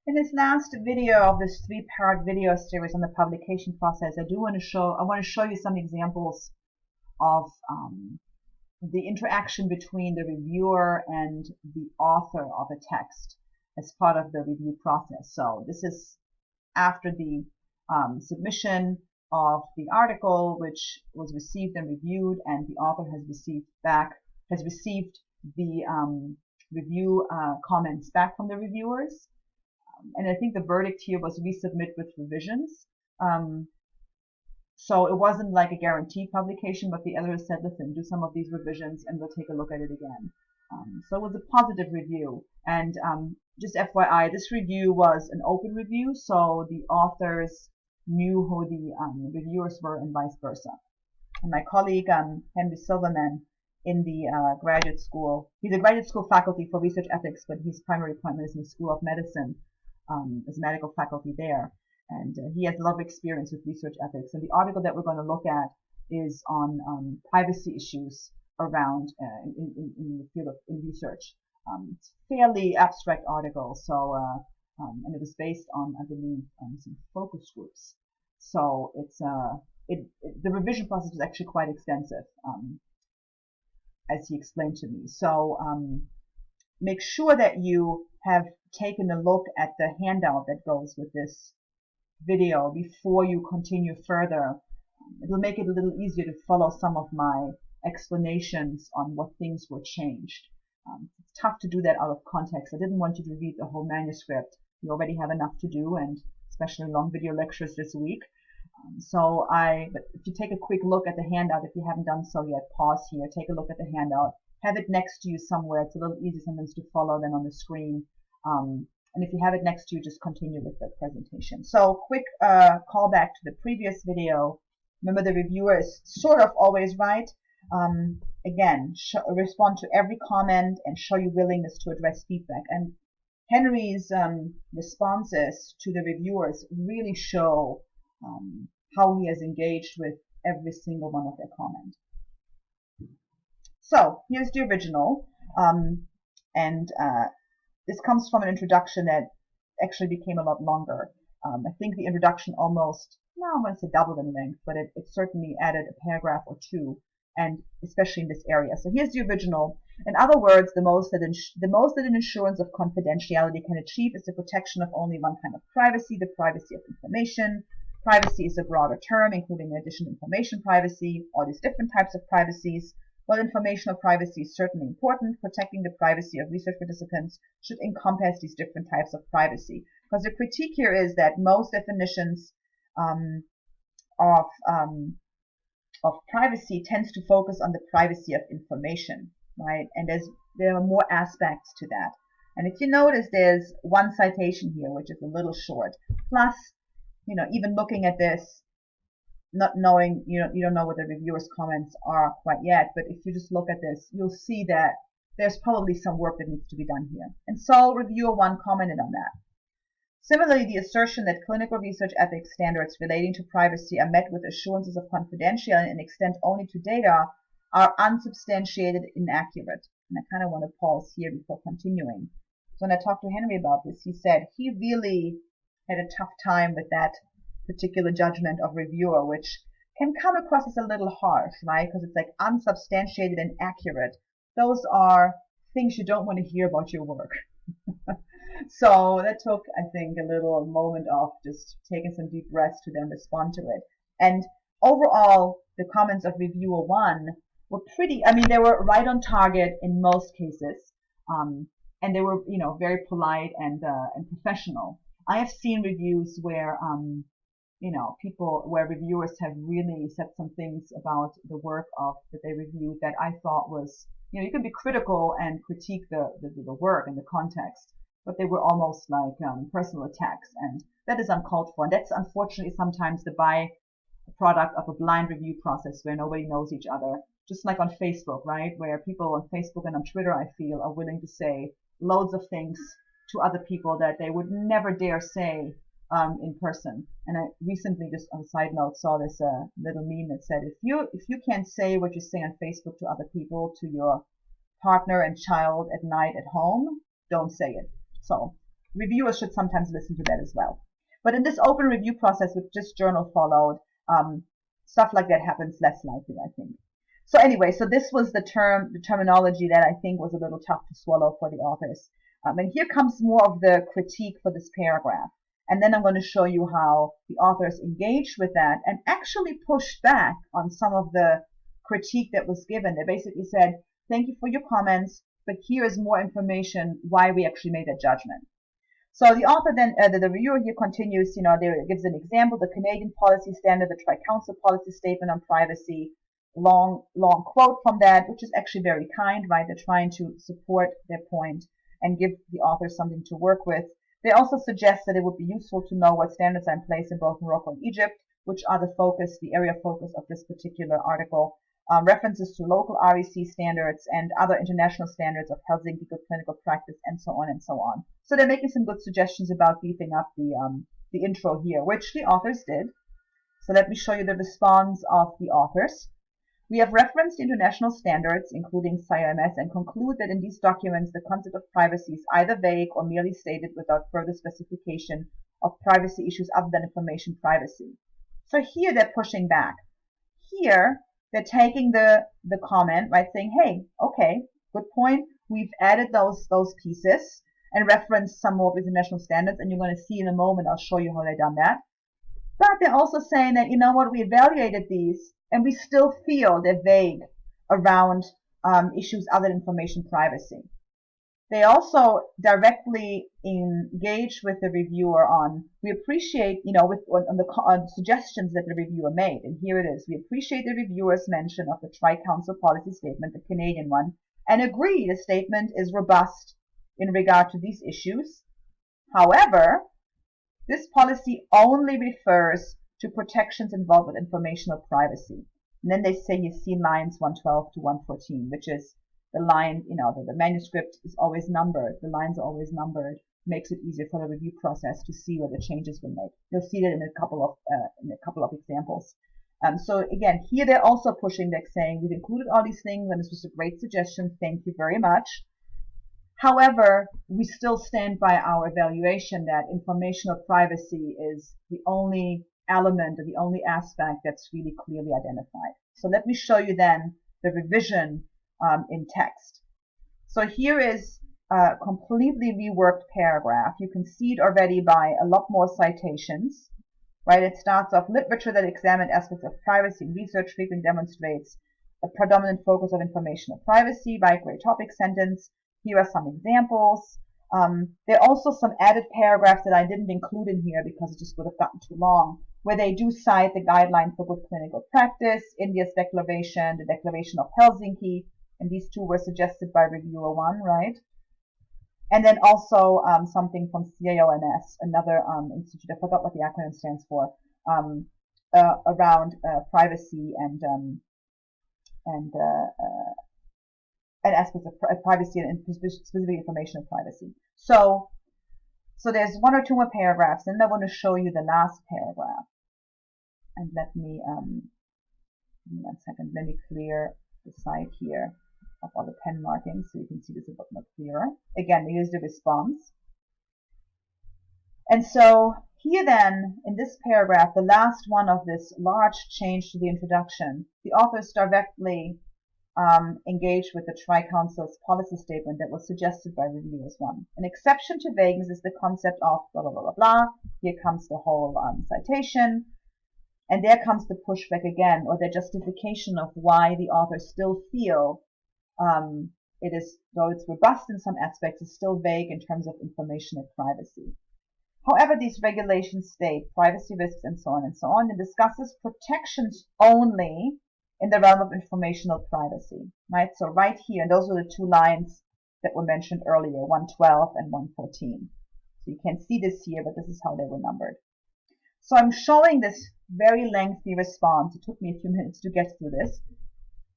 In this last video of this three-part video series on the publication process, I want to show you some examples of the interaction between the reviewer and the author of a text as part of the review process. So this is after the submission of the article, which was received and reviewed, and the author has received the review comments back from the reviewers. And I think the verdict here was resubmit with revisions. So it wasn't like a guaranteed publication, but the editor said, listen, do some of these revisions and we'll take a look at it again. So it was a positive review. And just FYI, this review was an open review, so the authors knew who the reviewers were and vice versa. And my colleague, Henry Silverman, in the graduate school, he's a graduate school faculty for research ethics, but his primary appointment is in the School of Medicine, as medical faculty there. And he has a lot of experience with research ethics. And the article that we're going to look at is on privacy issues around in the field of research. It's a fairly abstract article, so and it was based on, I believe, some focus groups. So it's the revision process was actually quite extensive, as he explained to me. So make sure that you have taken a look at the handout that goes with this video before you continue further. It'll make it a little easier to follow some of my explanations on what things were changed. It's tough to do that out of context. I didn't want you to read the whole manuscript. You already have enough to do, and especially long video lectures this week. But if you take a quick look at the handout, if you haven't done so yet, pause here, take a look at the handout, have it next to you somewhere. It's a little easier sometimes to follow than on the screen. And if you have it next to you, just continue with the presentation. So quick callback to the previous video. Remember, the reviewer is sort of always right. Again, respond to every comment and show your willingness to address feedback. And Henry's responses to the reviewers really show how he has engaged with every single one of their comments. So here's the original, this comes from an introduction that actually became a lot longer. I think the introduction almost, no, I want to say doubled in length, but it certainly added a paragraph or two, and especially in this area. So here's the original. In other words, the most that an assurance of confidentiality can achieve is the protection of only one kind of privacy, the privacy of information. Privacy is a broader term, including in addition information privacy, all these different types of privacies. While informational privacy is certainly important, protecting the privacy of research participants should encompass these different types of privacy. Because the critique here is that most definitions of privacy tends to focus on the privacy of information, right? And there are more aspects to that. And if you notice, there's one citation here, which is a little short. Plus, even looking at this, not knowing, you don't know what the reviewer's comments are quite yet, but if you just look at this, you'll see that there's probably some work that needs to be done here. And so reviewer 1 commented on that. Similarly, the assertion that clinical research ethics standards relating to privacy are met with assurances of confidentiality and extend only to data are unsubstantiated and inaccurate. And I kind of want to pause here before continuing. So when I talked to Henry about this, he said he really had a tough time with that particular judgment of reviewer, which can come across as a little harsh, right? Because it's like unsubstantiated and accurate. Those are things you don't want to hear about your work. So that took, I think, a little moment of just taking some deep breaths to then respond to it. And overall, the comments of reviewer 1 were pretty, they were right on target in most cases. And they were, very polite and professional. I have seen reviews where, where reviewers have really said some things about the work that they reviewed that I thought was, you can be critical and critique the work and the context, but they were almost like personal attacks, and that is uncalled for. And that's unfortunately sometimes the byproduct of a blind review process where nobody knows each other, just like on Facebook, right? Where people on Facebook and on Twitter, I feel, are willing to say loads of things to other people that they would never dare say in person. And I recently, just on a side note, saw this little meme that said, if you can't say what you say on Facebook to other people, to your partner and child at night at home, don't say it. So reviewers should sometimes listen to that as well. But in this open review process, which this journal followed, stuff like that happens less likely, I think. So anyway, so this was the terminology that I think was a little tough to swallow for the authors. And here comes more of the critique for this paragraph. And then I'm going to show you how the authors engaged with that and actually pushed back on some of the critique that was given. They basically said, thank you for your comments, but here is more information why we actually made that judgment. So the author then, the reviewer here continues, there gives an example, the Canadian policy standard, the Tri-Council policy statement on privacy, long quote from that, which is actually very kind, right? They're trying to support their point and give the author something to work with. They also suggest that it would be useful to know what standards are in place in both Morocco and Egypt, which are the area of focus of this particular article. References to local REC standards and other international standards of Helsinki good clinical practice, and so on and so on. So they're making some good suggestions about beefing up the intro here, which the authors did. So let me show you the response of the authors. We have referenced international standards, including CIMS, and conclude that in these documents the concept of privacy is either vague or merely stated without further specification of privacy issues other than information privacy. So here they're pushing back. Here they're taking the comment, right, saying, hey, okay, good point. We've added those pieces and referenced some more of international standards, and you're going to see in a moment, I'll show you how they've done that. But they're also saying that, you know what, we evaluated these, and we still feel they're vague around issues other than information privacy. They also directly engage with the reviewer on, we appreciate, on suggestions that the reviewer made. And here it is. We appreciate the reviewer's mention of the Tri-Council policy statement, the Canadian one, and agree the statement is robust in regard to these issues. However, this policy only refers to protections involved with informational privacy. And then they say you see lines 112 to 114, which is the line, the manuscript is always numbered. The lines are always numbered. Makes it easier for the review process to see where the changes were made. You'll see that in a couple of examples. So again, here they're also pushing back, saying we've included all these things, and this was a great suggestion. Thank you very much. However, we still stand by our evaluation that informational privacy is the only element or the only aspect that's really clearly identified. So let me show you then the revision in text. So here is a completely reworked paragraph. You can see it already by a lot more citations, right? It starts off, literature that examined aspects of privacy and research frequently demonstrates a predominant focus on informational privacy, right? Great topic sentence. Here are some examples. There are also some added paragraphs that I didn't include in here because it just would have gotten too long, where they do cite the guideline for good clinical practice, India's declaration, the Declaration of Helsinki, and these two were suggested by reviewer one, right? And then also something from CIOMS, another institute, I forgot what the acronym stands for, around privacy and aspects of privacy and specific information of privacy. So there's one or two more paragraphs, and I want to show you the last paragraph. And let me, give me 1 second, let me clear the side here of all the pen markings so you can see this a bit more clearer. Again, we use the response. And so here then, in this paragraph, the last one of this large change to the introduction, the authors directly engaged with the Tri-Council's policy statement that was suggested by reviewers one. An exception to vagueness is the concept of blah, blah, blah, blah, blah. Here comes the whole citation. And there comes the pushback again, or the justification of why the authors still feel it is, though it's robust in some aspects, is still vague in terms of informational privacy. However, these regulations state privacy risks and so on, and discusses protections only in the realm of informational privacy, right? So right here, and those are the two lines that were mentioned earlier, 112 and 114. So you can't see this here, but this is how they were numbered. So I'm showing this very lengthy response. It took me a few minutes to get through this.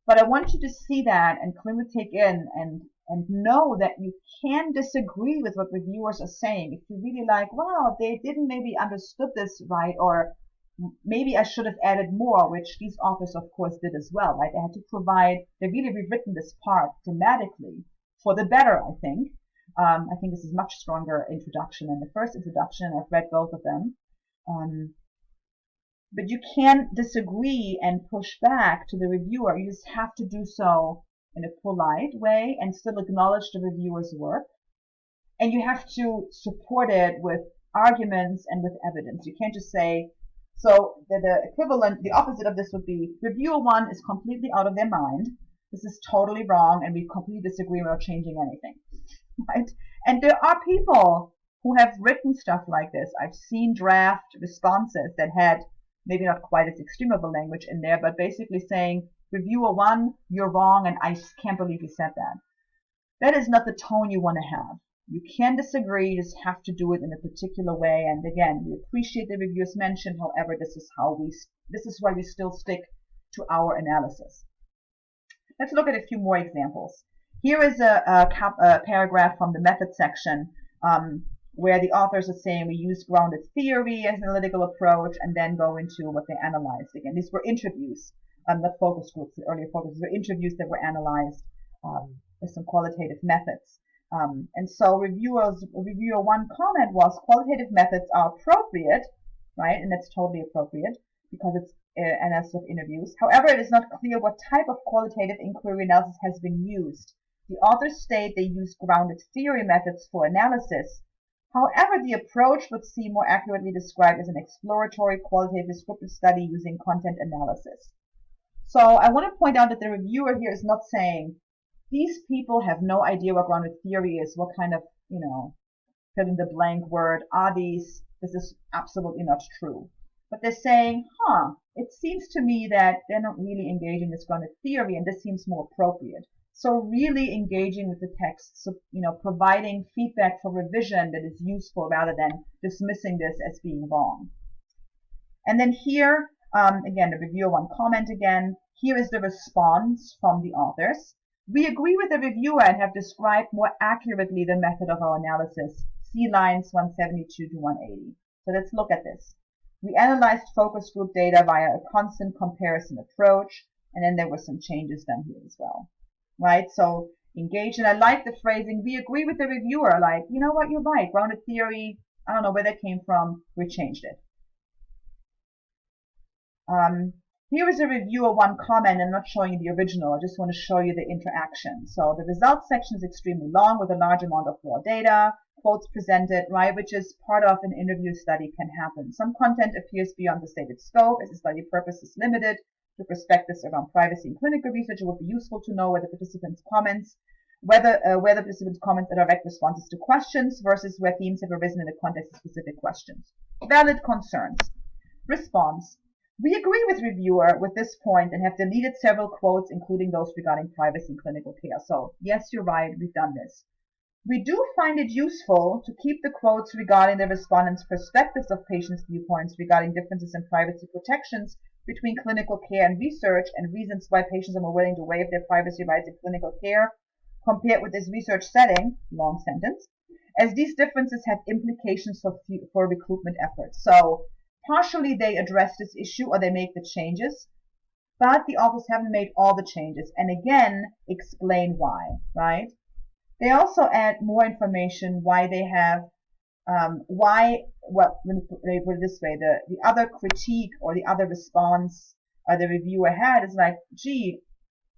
But I want you to see that and clearly take in and know that you can disagree with what reviewers are saying. If you're really like, wow, they didn't maybe understood this right, or maybe I should have added more, which these authors, of course, did as well, right? They had to provide, they really rewritten this part dramatically for the better, I think. I think this is much stronger introduction than the first introduction. I've read both of them. But you can disagree and push back to the reviewer. You just have to do so in a polite way and still acknowledge the reviewer's work. And you have to support it with arguments and with evidence. You can't just say, so the equivalent, the opposite of this would be, reviewer one is completely out of their mind. This is totally wrong, and we completely disagree without changing anything, right? And there are people who have written stuff like this. I've seen draft responses that had maybe not quite as extreme of a language in there, but basically saying, reviewer one, you're wrong, and I can't believe you said that. That is not the tone you want to have. You can disagree, you just have to do it in a particular way. And again, we appreciate the reviewers mentioned. However, this is why we still stick to our analysis. Let's look at a few more examples. Here is a paragraph from the method section where the authors are saying we use grounded theory as an analytical approach, and then go into what they analyzed. Again, these were interviews, not focus groups. The earlier focus groups were interviews that were analyzed with some qualitative methods. And so reviewer one comment was qualitative methods are appropriate, right? And that's totally appropriate because it's analysis of interviews. However, it is not clear what type of qualitative inquiry analysis has been used. The authors state they use grounded theory methods for analysis. However, the approach would seem more accurately described as an exploratory qualitative descriptive study using content analysis. So I want to point out that the reviewer here is not saying these people have no idea what grounded theory is, what kind of, fill in the blank word are these. This is absolutely not true. But they're saying, it seems to me that they're not really engaging this grounded theory, and this seems more appropriate. So really engaging with the text, so, providing feedback for revision that is useful rather than dismissing this as being wrong. And then here, again, the reviewer one comment again. Here is the response from the authors. We agree with the reviewer and have described more accurately the method of our analysis. See lines 172 to 180. So let's look at this. We analyzed focus group data via a constant comparison approach, and then there were some changes done here as well. Right? So engage, and I like the phrasing, we agree with the reviewer, like, you know what, you're right, grounded theory, I don't know where that came from, we changed it. Here is a reviewer one comment. I'm not showing you the original. I just want to show you the interaction. So the results section is extremely long with a large amount of raw data, quotes presented, right, which is part of an interview study can happen. Some content appears beyond the stated scope as the study purpose is limited to perspectives around privacy in clinical research. It would be useful to know whether participants' comments, whether participants' comments are direct responses to questions versus where themes have arisen in the context of specific questions. Valid concerns. Response. We agree with reviewer with this point and have deleted several quotes, including those regarding privacy in clinical care. So, yes, you're right, we've done this. We do find it useful to keep the quotes regarding the respondents' perspectives of patients' viewpoints regarding differences in privacy protections between clinical care and research and reasons why patients are more willing to waive their privacy rights in clinical care compared with this research setting, long sentence, as these differences have implications for recruitment efforts. So, partially they address this issue or they make the changes, but the authors haven't made all the changes and again explain why, right? They also add more information why they have, let me put it this way, the other critique or the other response the reviewer had is like, gee,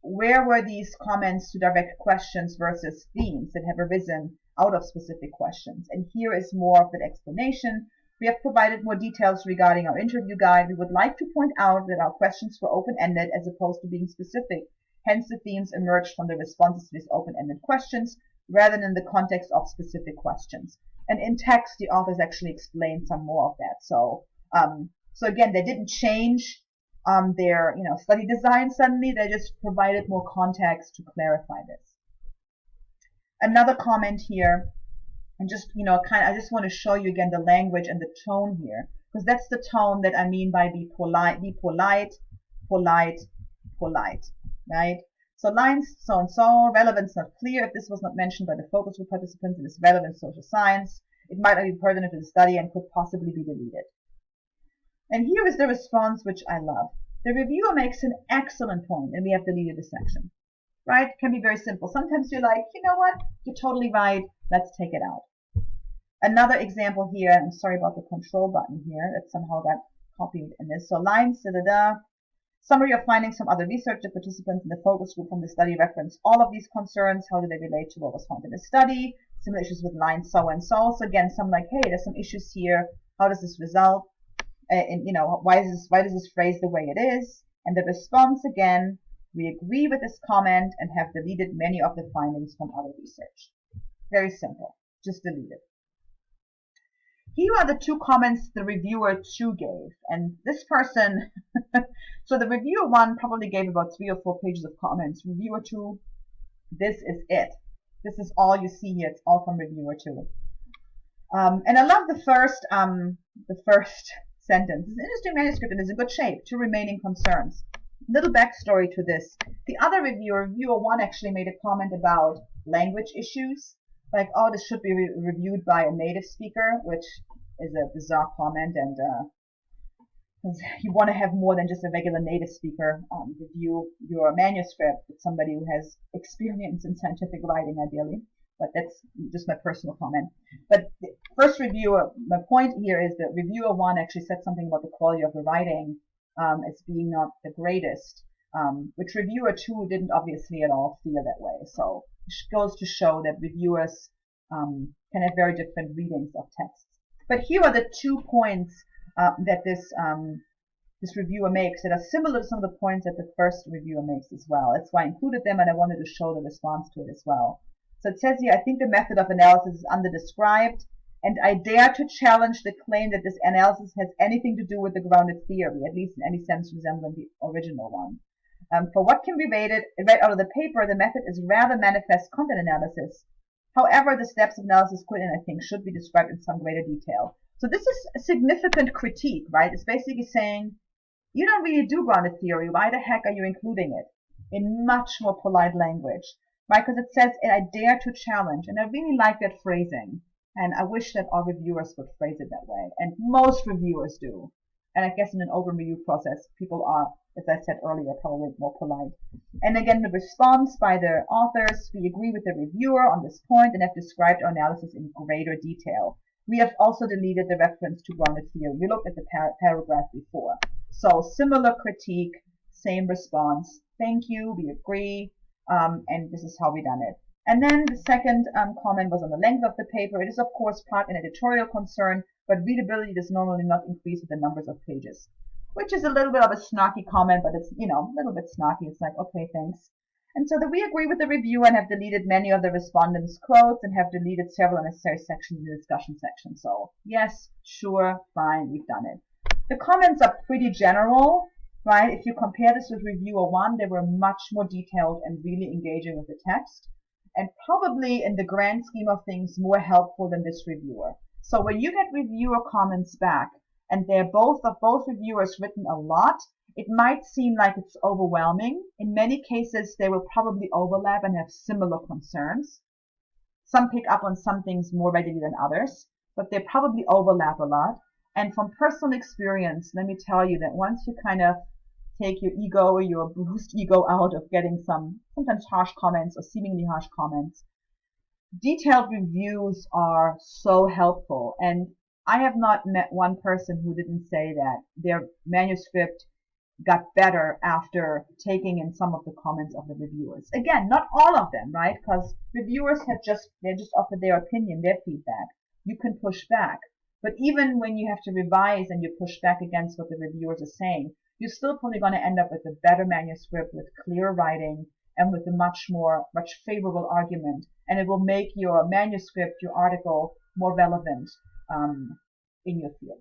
where were these comments to direct questions versus themes that have arisen out of specific questions? And here is more of that explanation. We have provided more details regarding our interview guide. We would like to point out that our questions were open-ended as opposed to being specific. Hence, the themes emerged from the responses to these open-ended questions rather than in the context of specific questions. And in text, the authors actually explain some more of that. So again, they didn't change their study design suddenly. They just provided more context to clarify this. Another comment here. And just, I just want to show you again the language and the tone here, because that's the tone that I mean by be polite, polite, right? So lines so and so, relevance not clear. If this was not mentioned by the focus group participants, it is relevant social science. It might not be pertinent to the study and could possibly be deleted. And here is the response, which I love. The reviewer makes an excellent point, and we have deleted this section. Right? It can be very simple. Sometimes you're like, you know what? You're totally right. Let's take it out. Another example here, I'm sorry about the control button here, that somehow got copied in this. So lines, summary of findings from other research. The participants in the focus group from the study reference all of these concerns. How do they relate to what was found in the study? Similar issues with lines, so and so. So again, some like, hey, there's some issues here. How does this result? And why does this phrase the way it is? And the response again, we agree with this comment and have deleted many of the findings from other research. Very simple. Just delete it. Here are the two comments the reviewer 2 gave, and this person, so the reviewer 1 probably gave about 3 or 4 pages of comments. Reviewer 2, this is it. This is all you see here. It's all from reviewer 2. And I love the first sentence. It's an interesting manuscript and is in good shape. 2 remaining concerns. Little backstory to this. The other reviewer 1, actually made a comment about language issues. Like, oh, this should be reviewed by a native speaker, which is a bizarre comment, and you want to have more than just a regular native speaker review your manuscript with somebody who has experience in scientific writing, ideally. But that's just my personal comment. But the first reviewer, my point here is that reviewer 1 actually said something about the quality of the writing as being not the greatest, which reviewer 2 didn't obviously at all feel that way. So it goes to show that reviewers can have very different readings of texts. But here are the 2 points that this reviewer makes that are similar to some of the points that the first reviewer makes as well. That's why I included them, and I wanted to show the response to it as well. So it says here, I think the method of analysis is underdescribed, and I dare to challenge the claim that this analysis has anything to do with the grounded theory, at least in any sense resembling the original one. For what can be read out of the paper, the method is rather manifest content analysis. However, the steps of analysis could, and I think, should be described in some greater detail. So this is a significant critique, right? It's basically saying, you don't really do grounded theory. Why the heck are you including it in much more polite language, right? Because it says, and I dare to challenge. And I really like that phrasing. And I wish that all reviewers would phrase it that way. And most reviewers do. And I guess in an open review process, people are, as I said earlier, probably more polite. And again, the response by the authors, we agree with the reviewer on this point and have described our analysis in greater detail. We have also deleted the reference to grounded theory. We looked at the paragraph before. So similar critique, same response. Thank you, we agree, and this is how we done it. And then the second comment was on the length of the paper. It is, of course, part an editorial concern, but readability does normally not increase with the numbers of pages. Which is a little bit of a snarky comment, but it's, a little bit snarky. It's like, okay, thanks. And so that we agree with the reviewer and have deleted many of the respondents' quotes and have deleted several unnecessary sections in the discussion section. So, yes, sure, fine, we've done it. The comments are pretty general, right? If you compare this with reviewer 1, they were much more detailed and really engaging with the text. And probably in the grand scheme of things, more helpful than this reviewer. So when you get reviewer comments back, and they're both reviewers written a lot, it might seem like it's overwhelming. In many cases, they will probably overlap and have similar concerns. Some pick up on some things more readily than others, but they probably overlap a lot. And from personal experience, let me tell you that once you kind of take your ego or your bruised ego out of getting some sometimes harsh comments or seemingly harsh comments, detailed reviews are so helpful. And I have not met one person who didn't say that their manuscript got better after taking in some of the comments of the reviewers. Again, not all of them, right? Because reviewers they just offered their opinion, their feedback. You can push back. But even when you have to revise and you push back against what the reviewers are saying, you're still probably going to end up with a better manuscript with clear writing and with a much favorable argument. And it will make your manuscript, your article, more relevant in your field.